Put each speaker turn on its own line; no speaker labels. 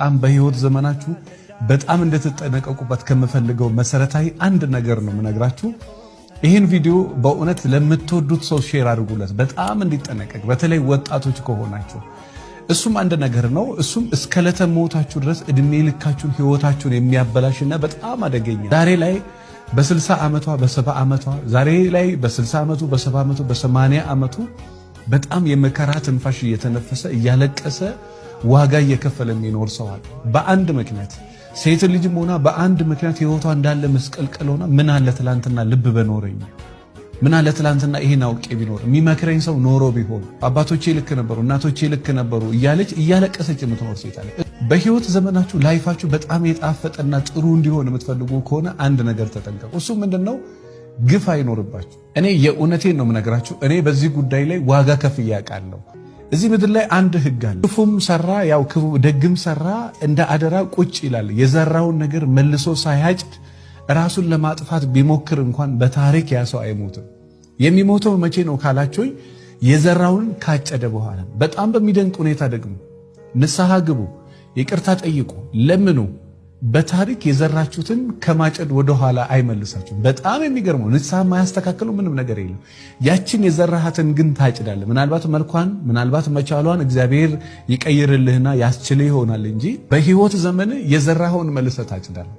በጣም በህይወት ዘመናችሁ በጣም እንድትጠነቀቁበት ከመፈልገው መሰረታዊ አንድ ነገር ነው የምነግራችሁ። ይሄን ቪዲዮ በእውነት ለምትወዱት ሰው ሼር አድርጉለት፣ በጣም እንዲጠነቀቅ፣ በተለይ ወጣቶች ከሆናችሁ። እሱም አንድ ነገር ነው። እሱም እስከ ዕለተ ሞታችሁ ድረስ እድሜ ልካችሁን ህይወታችሁን የሚያበላሽና በጣም አደገኛ ዛሬ ላይ በ60 ዓመቷ በ70 ዓመቷ ዛሬ ላይ በ60 ዓመቱ በ70 ዓመቱ በ80 ዓመቱ በጣም የመከራ ትንፋሽ እየተነፈሰ እያለቀሰ ዋጋ እየከፈለ የሚኖር ሰው አለ። በአንድ ምክንያት ሴት ልጅም ሆና በአንድ ምክንያት ህይወቷ እንዳለ መስቀልቀል ሆና ምን አለ ትላንትና ልብ በኖረኝ፣ ምን አለ ትላንትና ይሄን አውቄ ቢኖር፣ የሚመክረኝ ሰው ኖሮ ቢሆን፣ አባቶቼ ልክ ነበሩ፣ እናቶቼ ልክ ነበሩ እያለች እያለቀሰች የምትኖር ሴት አለ። በህይወት ዘመናችሁ ላይፋችሁ በጣም የጣፈጠና ጥሩ እንዲሆን የምትፈልጉ ከሆነ አንድ ነገር ተጠንቀቁ። እሱ ምንድነው? ግፍ አይኖርባችሁ። እኔ የእውነቴን ነው የምነግራችሁ። እኔ በዚህ ጉዳይ ላይ ዋጋ ከፍዬ አውቃለሁ። እዚህ ምድር ላይ አንድ ህግ አለ። ክፉም ሰራ ያው ክፉ ደግም ሰራ እንደ አደራ ቁጭ ይላል። የዘራውን ነገር መልሶ ሳያጭድ ራሱን ለማጥፋት ቢሞክር እንኳን በታሪክ ያ ሰው አይሞትም። የሚሞተው መቼ ነው ካላችሁኝ፣ የዘራውን ካጨደ በኋላ። በጣም በሚደንቅ ሁኔታ ደግሞ ንስሐ ግቡ፣ ይቅርታ ጠይቁ፣ ለምኑ። በታሪክ የዘራችሁትን ከማጨድ ወደ ኋላ አይመልሳችሁም። በጣም የሚገርመው ንስሐ የማያስተካክለው ምንም ነገር የለም። ያችን የዘራሃትን ግን ታጭዳለህ። ምናልባት መልኳን ምናልባት መቻሏን እግዚአብሔር ይቀይርልህና ያስችልህ ይሆናል እንጂ በህይወት ዘመን የዘራኸውን መልሰህ ታጭዳለህ።